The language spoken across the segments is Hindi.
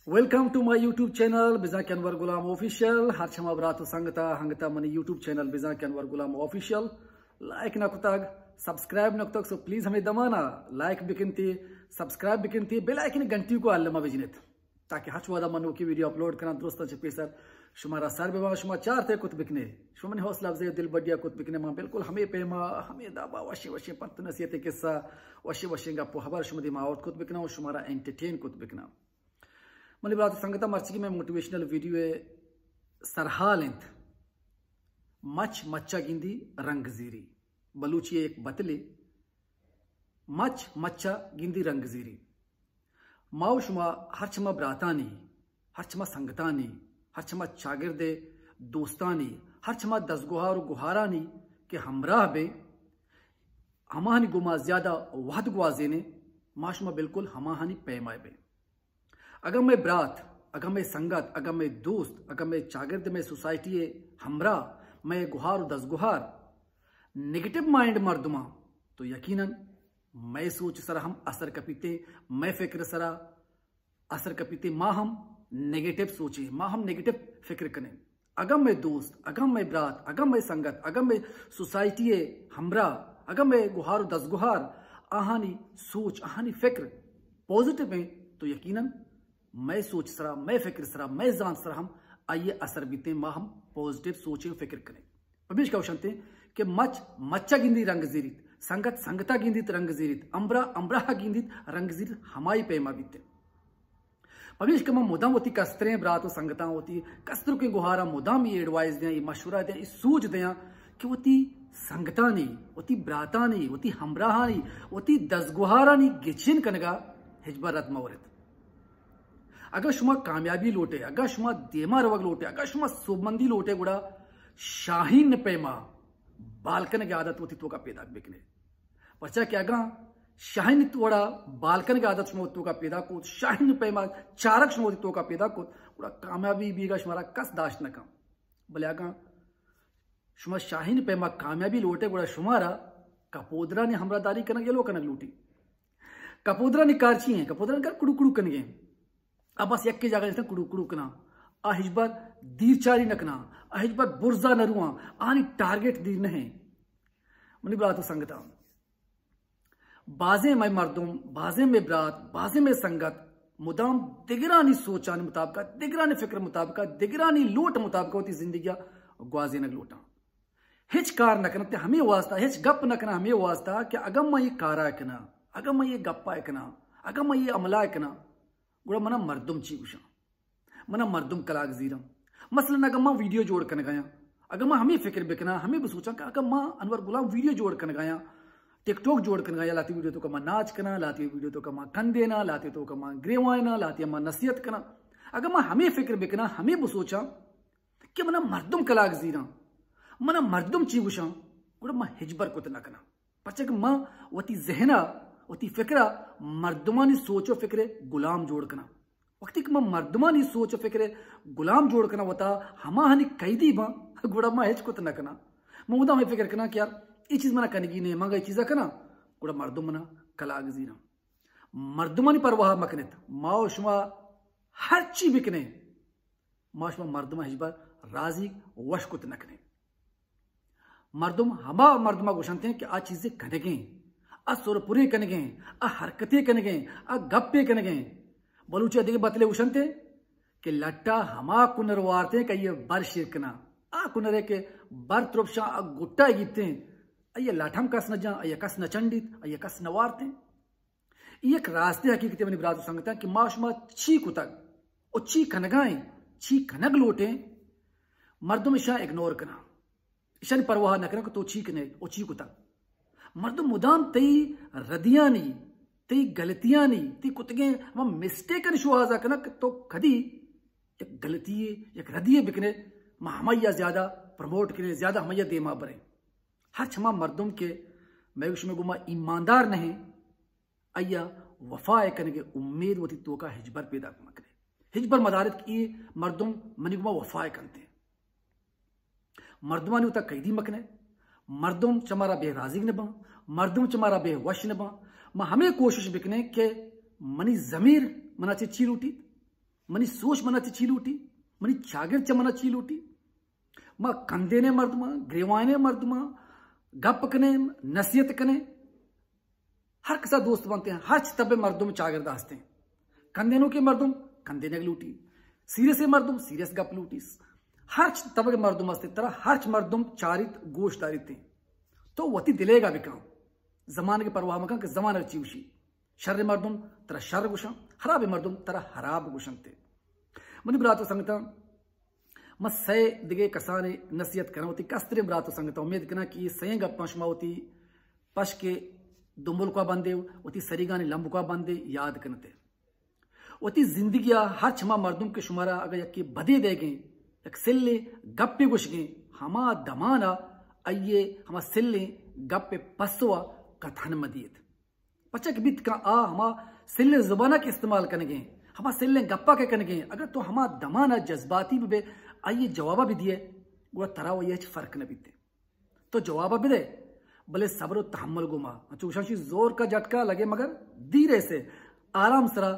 Welcome to my YouTube channel बिजा के अनवर गुलाम ऑफिशियल हर छमा ब्रात संगता हंगता मनी यूट्यूब चैनल बिजा के अनवर गुलाम ऑफिशियल लाइक ना कुताग सब्सक्राइब ना कुताग सो प्लीज हमें Damana like बिकिनती subscribe बिकिनती bell icon घंटी को अल्लमा बिजनेत ताकि हच वादा मनो की वीडियो अपलोड करना दोस्तों से पेसर शुमारा सर बेवा शुमा चार थे कुत बिकने शुमन हौसला अफजाई दिल बढ़िया कुत बिकने मां बिल्कुल हमें पेमा हमें दाबा वशे वशे पंत नसीहत किस्सा वशे वशे गप्पो खबर शुमदी मावत कुत बिकना और शुमारा एंटरटेन कुत बिकना मनी बात संगता मर्ची में मोटिवेशनल वीडियो सरहाल इंत मच मच्चा गिंदी रंग जीरी बलूची एक बतले मच मच्चा गिंदी रंग जीरी माओ शुमा हरचमा ब्रातानी हरचमा संगतानी हरचमा चागिरदे दोस्तानी हरचमा दसगुहार गुहारानी के हमराह बे हमाहानी गुमा ज्यादा वहद गुआजेने माशमा बिल्कुल हमाहानी पैमाए बे अगर मैं ब्रात अगर मैं संगत अगर मैं दोस्त अगर मैं चागिर्द में सोसाइटी हमरा मैं गुहार दसगुहार नेगेटिव माइंड मर्दुमा तो यकीनन मैं सोच सरा हम असर कपीते मैं फिक्र सरा असर कपीते माँ हम नेगेटिव सोचे माँ हम नेगेटिव फिक्र करें अगर मैं दोस्त अगर मैं ब्रात अगर मैं संगत अगर मैं सोसाइटी हमरा अगर मैं गुहार दसगुहार आहानी सोच आहानी फिक्र पॉजिटिव है तो यकीनन मैं सोच सरा मैं फिक्र सरा मैं जान सरा हम आइए असर बीते माँ हम पॉजिटिव सोचे फिक्र करें पबीश का उशनते कि मच मच्चा गिंदी रंग जीरित संगत संगता गिंदित रंग जीरित अम्बरा अम्बरा गिंदित रंग जीरित हमारी पैमा बीते पबीश का मुदाम होती कस्तरें ब्रात और संगता होती कस्तर के गुहारा मुदाम ये एडवाइस दें ये मशवरा दें ये सूझ दें कि होती संगता नहीं होती ब्राता नहीं होती हमराहा नहीं होती दसगुहारा नहीं गिचिन कनगा हिजबा रत मौरत अगर शुमा कामयाबी लोटे अगर शुमा देमा रवग लोटे अगर शुमा सुबमंदी लोटे गुड़ा शाहीन पैमा बालकन की आदत होती तो का पैदा बिकने बच्चा क्या गा शाहीन तोड़ा बालकन की आदत शुमा तो का पैदा को शाहीन पैमा चारक शुमा तो का पैदा को गुड़ा कामयाबी बीगा शुमारा कस दाश न काम बोले आगा शुमा शाहीन पैमा कामयाबी लोटे गुड़ा शुमारा कपोदरा ने हमरा दारी कनक ये लो कनक लूटी कपोदरा ने कारची है कपोदरा ने कर कुड़ू कुड़ू कन गए अब बस यक्के जागा जैसे कुड़ू कुड़ू कना अहिजबर दीरचारी नकना अहिजबर बुर्जा नरुआ आनी टारगेट दीर नहीं मनी ब्रात संगता बाजे में मर्दुम बाजे में ब्रात बाजे में संगत मुदाम दिगरानी सोचाने मुताबिक दिगरानी फिक्र मुताबिक दिगरानी लोट मुताबिक होती जिंदगी ग्वाजे नग लोटा हिच कार नकना हमें वास्ता हिच गप नकना हमें वास्ता कि अगम मैं ये कारा एकना अगम मैं ये गप्पा एकना अगम मैं ये अमला एकना गुड़ा मना मर्दुम ची उषा मना मर्दुम कलाक जीरम मसलन अगर मां वीडियो जोड़ कर गया अगर मां हमें फिक्र बिकना हमें भी सोचा कि अगर मां अनवर गुलाम वीडियो जोड़ कर गया टिकटॉक जोड़ कर गया लाती वीडियो तो कमा नाच करना लाती वीडियो तो कमा कन देना लाती तो कमा ग्रेवाइना लाती मां नसीहत करना अगर मां हमें फिक्र बिकना हमें भी सोचा कि मना मर्दुम कलाक जीरा मना मर्दुम ची उषा गुड़ा मां हिजबर कुत न करना पच्चा कि मां वती जहना वती फिक्रा मर्दुमानी सोचो फिक्रे गुलाम जोड़ करना वक्ति कि मर्दुमानी सोचो फिक्रे गुलाम जोड़ करना होता हमा हनी कैदी मां गुड़ा मां हिच कुत न करना मुदा में फिक्र करना कि यार ये चीज मना कनेगी नहीं मांगा ये चीजा करना गुड़ा मर्दुम मना कलाक जीना मर्दुमानी परवाह मकनित माओ शुमा हर ची बिकने मां शुमा मर्दुमा हिजबर राजी वश कुत नकने मर्दुम हमा मर्दुमा गुशनते हैं कि आ चीजें कनेगे आ सुरपुरे कनगे आ हरकतें कनगे आ गप्पे कनगे बलूचे देखे बतले उशनते कि लट्टा हमा कुनर वारते का ये बर शिरकना आ कुनरे के बर त्रुपशा आ गुट्टा गीते ये लाठम कस न जा ये कस न चंडित ये कस न वारते ये एक रास्ते हकीकते में ब्रात संगता कि माशमा छी कुतक और छी कनगाएं छी कनग लोटे मर्दुम इशा इग्नोर करना ईशान परवाह न करना तो छी कने ओ छी कुतक मर्द मुदाम तई रदियां नहीं तई गलतियां नहीं तई कुतगे हम मिस्टेकन शुहाजा कनक तो कदी एक गलती एक रदिये बिकने हमैया ज्यादा प्रमोट करें ज्यादा हमैया देमा बरे हर छमा मर्दुम के मैं उसमें गुमा ईमानदार नहीं अय्या वफा करने के उम्मीद होती तो का हिजबर पैदा करे हिजबर मदारत की मर्दुम मनी गुमा वफा करते मर्दुमा ने कैदी मकने मर्दुम चमारा बेराजी न बा मर्दुम चमारा बेवश न बा हमें कोशिश बिकने के मनी जमीर मना ची लूटी मनी सोच मना चीलूटी मनी चागिर चमना चीलूटी माँ कंदे ने मर्द माँ ग्रेवाने मर्द माँ गप कने नसीहत कने हर कसा दोस्त बनते हैं। हर तबे मर्दुम चागिर दासते हैं। कंदेनों के मर्दुम कंदे ने लूटी, सीरियस मर्दुम सीरियस गप लूटी। हर तबे मर्दुम असते तरह हर मर्दुम चारित गोशदारी थे तो वती दिलेगा भी काम जमाने के परवाह मका जमाना चीवशी शर्र मर्दुम तरह शर्र गुशा हराब मर्दुम तरह हराब गुशन थे। मनी ब्रातो संगता मैं सय दिगे कसाने नसीहत करना होती कस्तरे ब्रातो संगता उम्मीद करना कि सय गप्पा शुमा होती पश के दुम्बुल का बंदे होती सरीगाने लंबु का बंदे याद करते होती जिंदगी हर छमा मर्दुम के शुमारा अगर यकी बदे दे गए एक सिल्ले गप्पे गुश गए हमा दमाना आइए हमा सिल्ले गप्पे पसवा कथन मदीत पचा के बीत का हमा सिल्ले जुबाना के इस्तेमाल करेंगे हमा सिल्ले गप्पा के करेंगे अगर तो हमा दमाना जज्बाती भी आइए जवाबा भी दिए वो तरह वो ये फर्क न बीते तो जवाबा भी दे भले सब्र तहम्मुल गुमा चूशाशी जोर का झटका लगे मगर धीरे से आराम सरा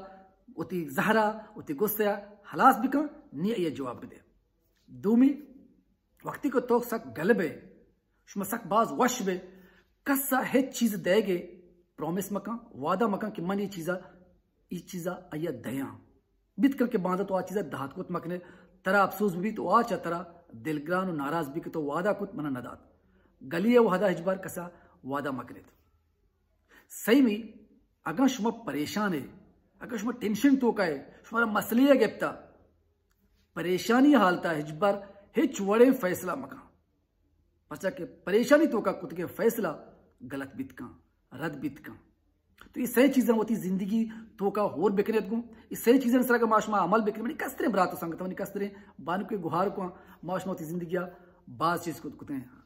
उती जहरा उती गुस्से हलास भी का नहीं ये जवाब भी दे दूमी वक्ती को तो सक गलबे शुमा सक बाज वश बे कसा है चीज देगे प्रॉमिस मका वादा मका कि मन ये चीजा अया दया बीत करके बांधा तो आ चीजा दात कुत मकने तरा अफसोस भी तो आ चतरा दिलग्रान नाराज भी तो वादा कुत मना नदात गलिए वादा हिजबार कसा वादा मकने सही में अगर शुमा परेशान है अगर शुमा टेंशन तो का है शुमारा मसले है गेप्ता परेशानी हालता हिजबार हे चुवड़े फैसला मका पचा के परेशानी तो का कुत के फैसला गलत बीत का रद्द बीत का तो ये सही चीजें होती जिंदगी तो का होर बिकने को ये सही चीजें सरा का माशमा अमल बिकने में कस्तरे ब्रातो संगत में कस्तरे बान के गुहार को माशमा होती जिंदगी बाज चीज को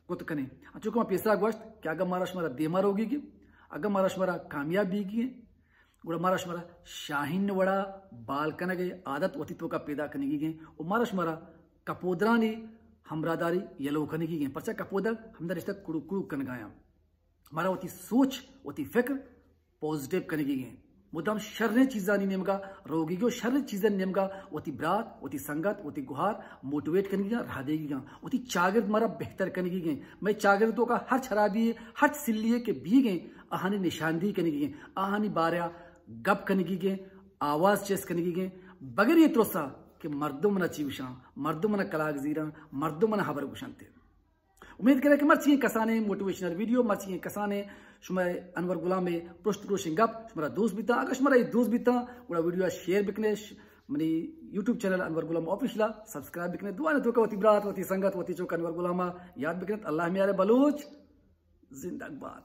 कुत कने चूंकि मैं पेशरा गोश्त क्या अगर मारा शमारा बेमार होगी कि अगर मारा शमारा कामयाब भी की गुड़ा मारा शमारा शाहीन वड़ा बाल कन गए आदत होती तो का पैदा करने की गए और मारा शमारा कपोदरा ने हमरादारी येलो करने की गए परचा कपोदर हमदा रिश्ता कुड़ू कुड़ू कन गाया हमारा होती सोच होती फिक्र पॉजिटिव करने की गए मुद्दम शर्रे चीज़ा नहीं नेमगा रोगी को शर्रे चीज़ें नेमगा होती ब्रात होती संगत होती गुहार मोटिवेट करने की रहा देगी होती चागिर्द मारा बेहतर करने की गए मैं चागिर्दों का हर शराबी हर सिल्लिए के भी गए आहानी निशानदी करने की गए आहानी बारया गप करने की गए आवाज चेस करने की गए बगैर ये त्रोसा कि मर्दुम न चीवशा मर्दुम न कलाक जीरा मर्दुम न हबर गुशानते उम्मीद करें कि मर्ची कसाने मोटिवेशनल वीडियो मर्ची कसाने शुमारे अनवर गुलाम में पृष्ठ रोशिंग गप शुमारा दोस्त बीता अगर शुमारा दोस्त बीता बड़ा वीडियो शेयर बिकने मनी यूट्यूब चैनल अनवर गुलाम ऑफिशियल सब्सक्राइब बिकने दुआ ने तो होती ब्रात होती संगत होती चौक अनवर गुलामा याद बिकने अल्लाह में यार बलूच जिंदाबाद।